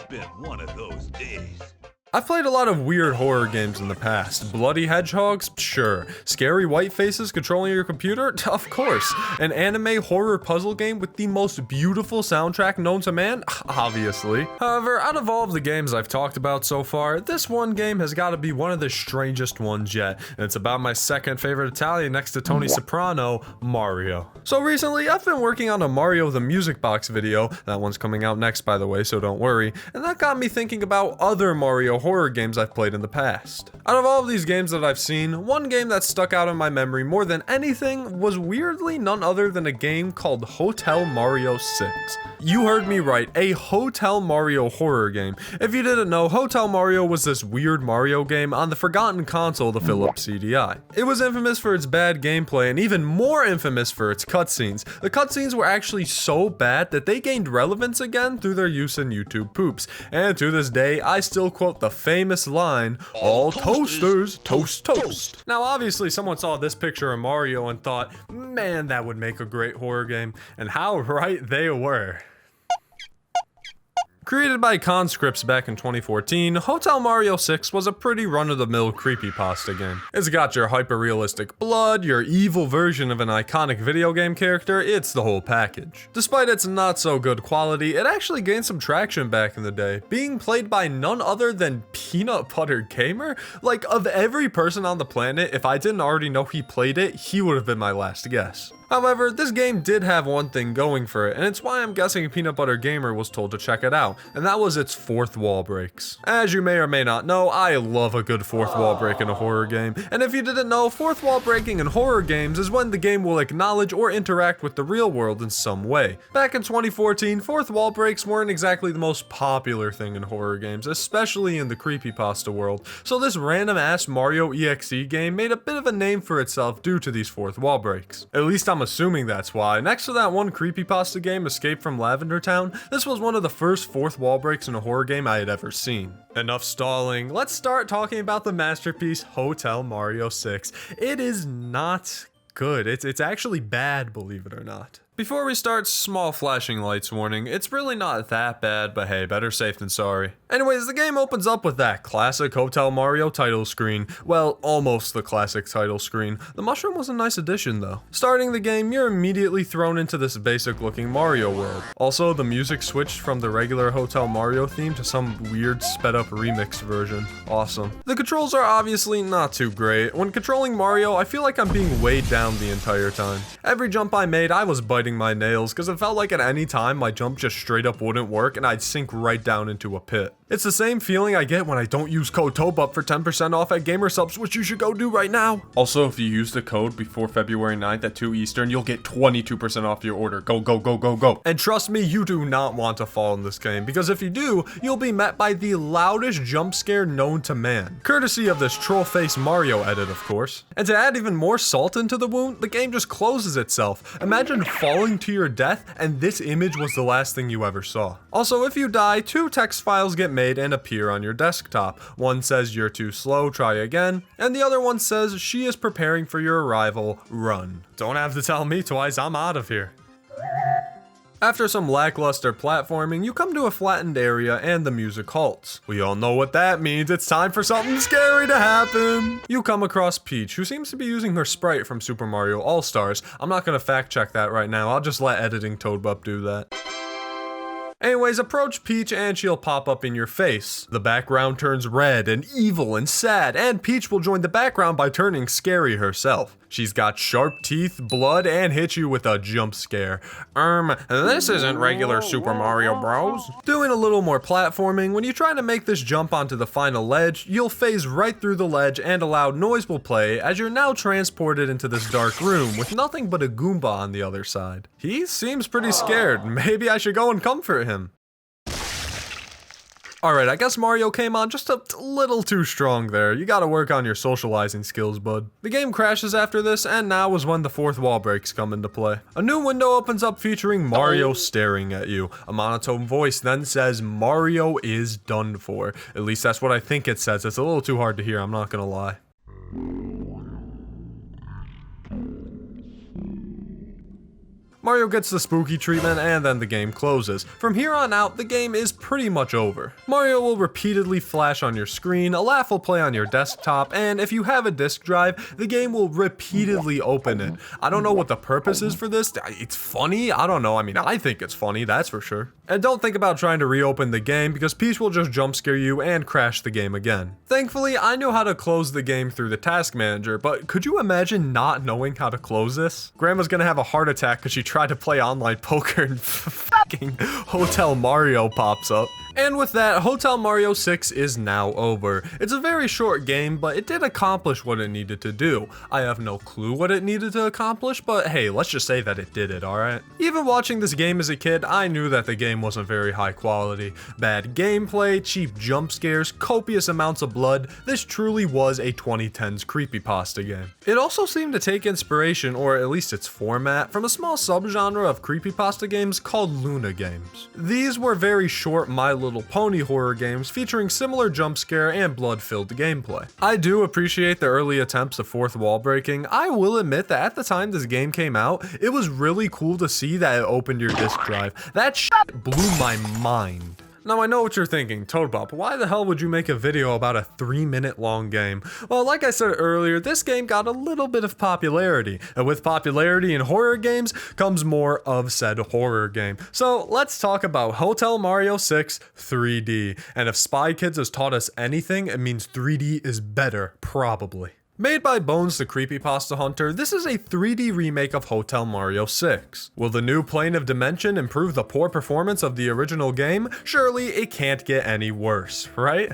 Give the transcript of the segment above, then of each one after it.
been one of those days. I've played a lot of weird horror games in the past. Bloody hedgehogs? Sure. Scary white faces controlling your computer? Of course. An anime horror puzzle game with the most beautiful soundtrack known to man? Obviously. However, out of all of the games I've talked about so far, this one game has got to be one of the strangest ones yet. And it's about my second favorite Italian next to Tony Soprano, Mario. So recently, I've been working on a Mario the Music Box video. That one's coming out next, by the way, so don't worry. And that got me thinking about other Mario horror games I've played in the past. Out of all of these games that I've seen, one game that stuck out in my memory more than anything was weirdly none other than a game called Hotel Mario 6. You heard me right, a Hotel Mario horror game. If you didn't know, Hotel Mario was this weird Mario game on the forgotten console, the Philips CDI. It was infamous for its bad gameplay and even more infamous for its cutscenes. The cutscenes were actually so bad that they gained relevance again through their use in YouTube poops. And to this day, I still quote the famous line, "All toasters toast toast." Now obviously someone saw this picture of Mario and thought, man, that would make a great horror game. And how right they were. Created by Conscripts back in 2014, Hotel Mario 6 was a pretty run-of-the-mill creepypasta game. It's got your hyper-realistic blood, your evil version of an iconic video game character, it's the whole package. Despite its not-so-good quality, it actually gained some traction back in the day, being played by none other than Peanut Butter Gamer? Like, of every person on the planet, if I didn't already know he played it, he would have been my last guess. However, this game did have one thing going for it, and it's why I'm guessing Peanut Butter Gamer was told to check it out, and that was its fourth wall breaks. As you may or may not know, I love a good fourth wall break in a horror game, and if you didn't know, fourth wall breaking in horror games is when the game will acknowledge or interact with the real world in some way. Back in 2014, fourth wall breaks weren't exactly the most popular thing in horror games, especially in the creepypasta world, so this random-ass Mario EXE game made a bit of a name for itself due to these fourth wall breaks. At least I'm assuming that's why. Next to that one creepypasta game, Escape from Lavender Town, this was one of the first fourth wall breaks in a horror game I had ever seen. Enough stalling, let's start talking about the masterpiece Hotel Mario 6. It is not good. It's actually bad, believe it or not. Before we start, small flashing lights warning. It's really not that bad, but hey, better safe than sorry. Anyways, the game opens up with that classic Hotel Mario title screen. Well, almost the classic title screen. The mushroom was a nice addition though. Starting the game, you're immediately thrown into this basic looking Mario world. Also, the music switched from the regular Hotel Mario theme to some weird sped up remix version. Awesome. The controls are obviously not too great. When controlling Mario, I feel like I'm being weighed down the entire time. Every jump I made, I was biting my nails because it felt like at any time my jump just straight up wouldn't work and I'd sink right down into a pit. It's the same feeling I get when I don't use code TOBUP for 10% off at GamerSubs, which you should go do right now. Also, if you use the code before February 9th at 2 Eastern, you'll get 22% off your order. Go, go, go, go, go. And trust me, you do not want to fall in this game, because if you do, you'll be met by the loudest jump scare known to man. Courtesy of this troll face Mario edit, of course. And to add even more salt into the wound, the game just closes itself. Imagine falling to your death, and this image was the last thing you ever saw. Also, if you die, 2 text files get made and appear on your desktop. One says you're too slow, try again, and the other one says she is preparing for your arrival, run. Don't have to tell me twice, I'm out of here. After some lackluster platforming, you come to a flattened area and the music halts. We all know what that means, it's time for something scary to happen! You come across Peach, who seems to be using her sprite from Super Mario All-Stars. I'm not gonna fact check that right now, I'll just let editing ToadBup do that. Anyways, approach Peach and she'll pop up in your face. The background turns red and evil and sad, and Peach will join the background by turning scary herself. She's got sharp teeth, blood, and hits you with a jump scare. This isn't regular Super Mario Bros. Doing a little more platforming, when you try to make this jump onto the final ledge, you'll phase right through the ledge and a loud noise will play as you're now transported into this dark room with nothing but a Goomba on the other side. He seems pretty scared. Maybe I should go and comfort him. Alright, I guess Mario came on just a little too strong there. You gotta work on your socializing skills, bud. The game crashes after this, and now is when the fourth wall breaks come into play. A new window opens up featuring Mario staring at you. A monotone voice then says, "Mario is done for." At least that's what I think it says. It's a little too hard to hear, I'm not gonna lie. Mario gets the spooky treatment and then the game closes. From here on out, the game is pretty much over. Mario will repeatedly flash on your screen, a laugh will play on your desktop, and if you have a disk drive, the game will repeatedly open it. I don't know what the purpose is for this. It's funny? I don't know. I mean, I think it's funny, that's for sure. And don't think about trying to reopen the game because Peach will just jump scare you and crash the game again. Thankfully, I know how to close the game through the task manager, but could you imagine not knowing how to close this? Grandma's gonna have a heart attack because she tried to play online poker and fucking Hotel Mario pops up. And with that, Hotel Mario 6 is now over. It's a very short game, but it did accomplish what it needed to do. I have no clue what it needed to accomplish, but hey, let's just say that it did it, alright? Even watching this game as a kid, I knew that the game wasn't very high quality. Bad gameplay, cheap jump scares, copious amounts of blood, this truly was a 2010s creepypasta game. It also seemed to take inspiration, or at least its format, from a small subgenre of creepypasta games called Luna games. These were very short My Little Pony horror games featuring similar jump scare and blood-filled gameplay. I do appreciate the early attempts of fourth wall breaking. I will admit that at the time this game came out, it was really cool to see that it opened your disk drive. That shit blew my mind. Now I know what you're thinking, Toadbop, why the hell would you make a video about a 3-minute long game? Well, like I said earlier, this game got a little bit of popularity, and with popularity in horror games comes more of said horror game. So let's talk about Hotel Mario 6 3D, and if Spy Kids has taught us anything, it means 3D is better, probably. Made by Bones the Creepypasta Hunter, this is a 3D remake of Hotel Mario 6. Will the new plane of dimension improve the poor performance of the original game? Surely it can't get any worse, right?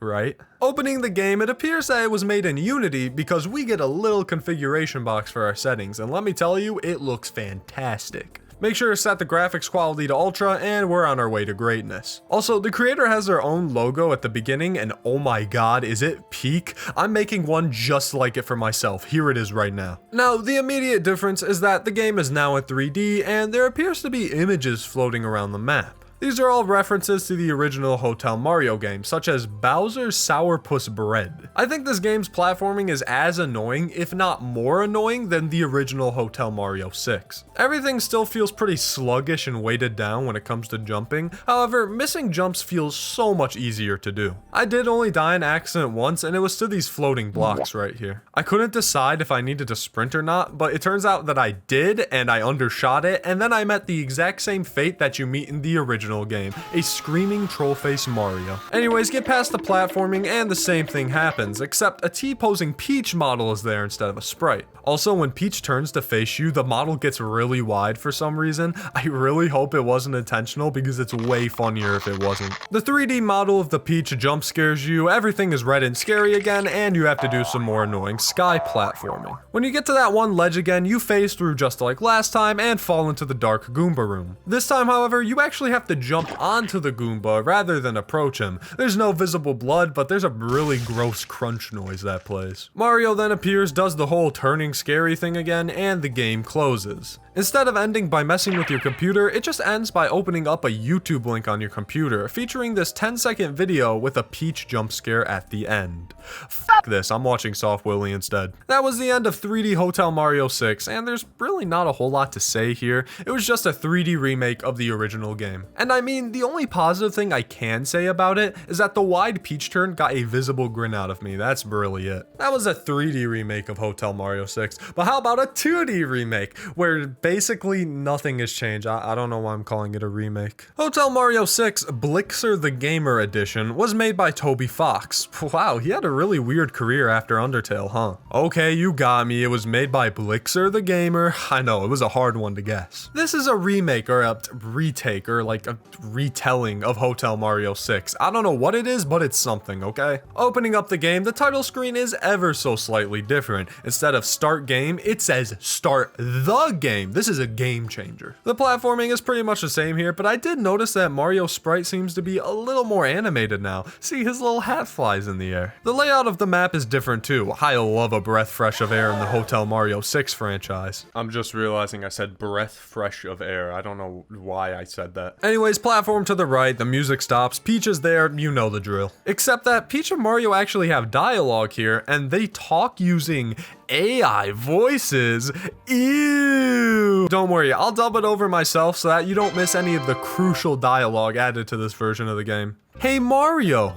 Right? Opening the game, it appears that it was made in Unity because we get a little configuration box for our settings, and let me tell you, it looks fantastic. Make sure to set the graphics quality to ultra and we're on our way to greatness. Also, the creator has their own logo at the beginning and oh my god, is it peak? I'm making one just like it for myself. Here it is right now. Now, the immediate difference is that the game is now in 3D and there appears to be images floating around the map. These are all references to the original Hotel Mario game, such as Bowser's Sourpuss Bread. I think this game's platforming is as annoying, if not more annoying, than the original Hotel Mario 6. Everything still feels pretty sluggish and weighted down when it comes to jumping, however, missing jumps feels so much easier to do. I did only die in accident once, and it was to these floating blocks right here. I couldn't decide if I needed to sprint or not, but it turns out that I did, and I undershot it, and then I met the exact same fate that you meet in the original game, a screaming troll-faced Mario. Anyways, get past the platforming and the same thing happens, except a T-posing Peach model is there instead of a sprite. Also, when Peach turns to face you, the model gets really wide for some reason. I really hope it wasn't intentional because it's way funnier if it wasn't. The 3D model of the Peach jump scares you, everything is red and scary again, and you have to do some more annoying sky platforming. When you get to that one ledge again, you phase through just like last time and fall into the dark Goomba room. This time, however, you actually have to jump onto the Goomba rather than approach him. There's no visible blood, but there's a really gross crunch noise that plays. Mario then appears, does the whole turning scary thing again, and the game closes. Instead of ending by messing with your computer, it just ends by opening up a YouTube link on your computer, featuring this 10-second video with a Peach jump scare at the end. Fuck this, I'm watching Soft Willy instead. That was the end of 3D Hotel Mario 6, and there's really not a whole lot to say here. It was just a 3D remake of the original game. And I mean, the only positive thing I can say about it is that the wide Peach turn got a visible grin out of me. That's really it. That was a 3D remake of Hotel Mario 6, but how about a 2D remake, where basically nothing has changed. I don't know why I'm calling it a remake. Hotel Mario 6 Blixer the Gamer Edition was made by Toby Fox. Wow, he had a really weird career after Undertale, huh? Okay, you got me. It was made by Blixer the Gamer. I know, it was a hard one to guess. This is a remake or a retake or like a retelling of Hotel Mario 6. I don't know what it is, but it's something, okay? Opening up the game, the title screen is ever so slightly different. Instead of start game, it says start the game. This is a game changer. The platforming is pretty much the same here, but I did notice that Mario's sprite seems to be a little more animated now. See, his little hat flies in the air. The layout of the map is different too. I love a breath fresh of air in the Hotel Mario 6 franchise. I'm just realizing I said breath fresh of air. I don't know why I said that. Anyways, platform to the right, the music stops, Peach is there, you know the drill. Except that Peach and Mario actually have dialogue here, and they talk using AI voices. Ew. Don't worry, I'll dub it over myself so that you don't miss any of the crucial dialogue added to this version of the game. Hey Mario.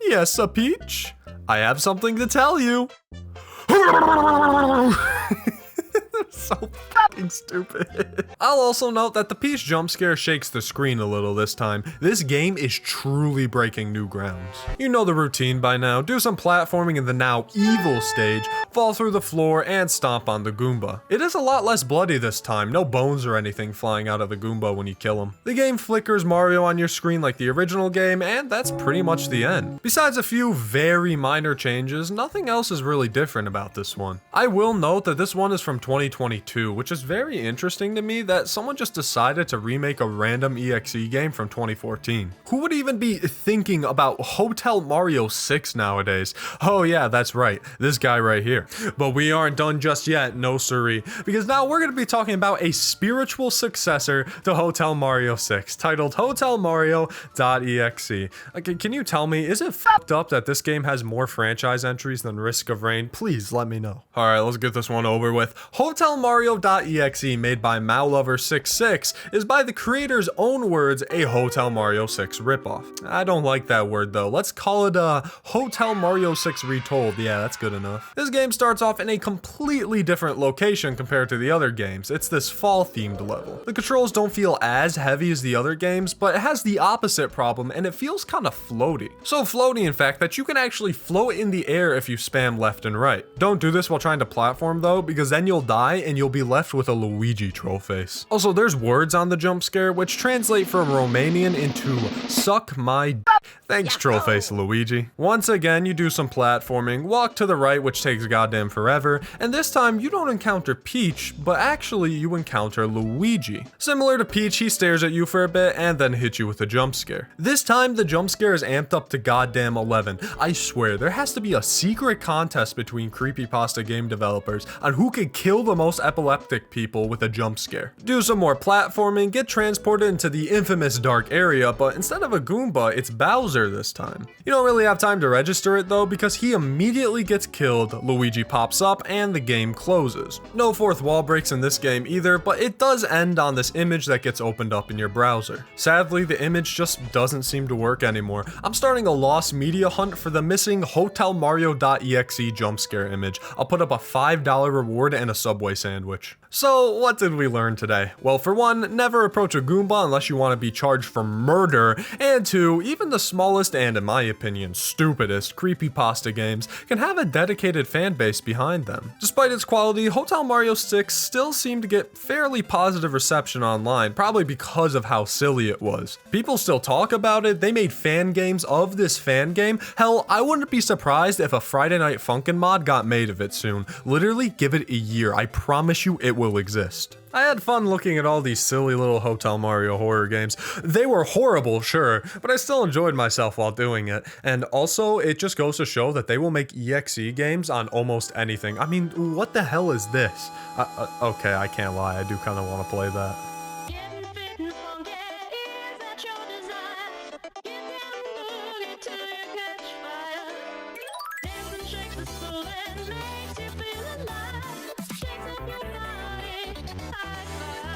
Yes, a Peach? I have something to tell you. So fucking stupid. I'll also note that the Peach jump scare shakes the screen a little this time. This game is truly breaking new grounds. You know the routine by now. Do some platforming in the now evil stage, fall through the floor, and stomp on the Goomba. It is a lot less bloody this time. No bones or anything flying out of the Goomba when you kill him. The game flickers Mario on your screen like the original game, and that's pretty much the end. Besides a few very minor changes, nothing else is really different about this one. I will note that this one is from 2022, which is very interesting to me that someone just decided to remake a random EXE game from 2014. Who would even be thinking about Hotel Mario 6 nowadays? Oh yeah, that's right, this guy right here. But we aren't done just yet, no siree, because now we're going to be talking about a spiritual successor to Hotel Mario 6, titled Hotel Mario.exe. Can you tell me, is it fucked up that this game has more franchise entries than Risk of Rain? Please let me know. Alright, let's get this one over with. Hotel Mario.exe, made by MowLover66, is by the creator's own words a Hotel Mario 6 ripoff. I don't like that word though. Let's call it a Hotel Mario 6 retold. Yeah, that's good enough. This game starts off in a completely different location compared to the other games. It's this fall themed level. The controls don't feel as heavy as the other games, but it has the opposite problem and it feels kind of floaty. So floaty in fact that you can actually float in the air if you spam left and right. Don't do this while trying to platform though, because then you'll die and you'll be left with a Luigi troll face. Also, there's words on the jump scare which translate from Romanian into suck my d. Thanks, trollface Luigi. Once again, you do some platforming, walk to the right, which takes goddamn forever, and this time you don't encounter Peach, but actually you encounter Luigi. Similar to Peach, he stares at you for a bit and then hits you with a jump scare. This time, the jump scare is amped up to goddamn 11. I swear, there has to be a secret contest between creepypasta game developers on who can kill the most epileptic people with a jump scare. Do some more platforming, get transported into the infamous dark area, but instead of a Goomba, it's Bowser this time. You don't really have time to register it though because he immediately gets killed, Luigi pops up, and the game closes. No fourth wall breaks in this game either, but it does end on this image that gets opened up in your browser. Sadly, the image just doesn't seem to work anymore. I'm starting a lost media hunt for the missing Hotel Mario.exe jump scare image. I'll put up a $5 reward and a Subway sandwich. So what did we learn today? Well, for one, never approach a Goomba unless you want to be charged for murder, and two, even the smallest and, in my opinion, stupidest creepypasta games can have a dedicated fan base behind them. Despite its quality, Hotel Mario 6 still seemed to get fairly positive reception online, probably because of how silly it was. People still talk about it, they made fan games of this fan game. Hell, I wouldn't be surprised if a Friday Night Funkin' mod got made of it soon. Literally, give it a year, I promise you it will exist. I had fun looking at all these silly little Hotel Mario horror games. They were horrible, sure, but I still enjoyed myself while doing it. And also, it just goes to show that they will make EXE games on almost anything. I mean, what the hell is this? Okay, I can't lie, I do kind of want to play that. Makes you feel alive, shakes up your body, high five.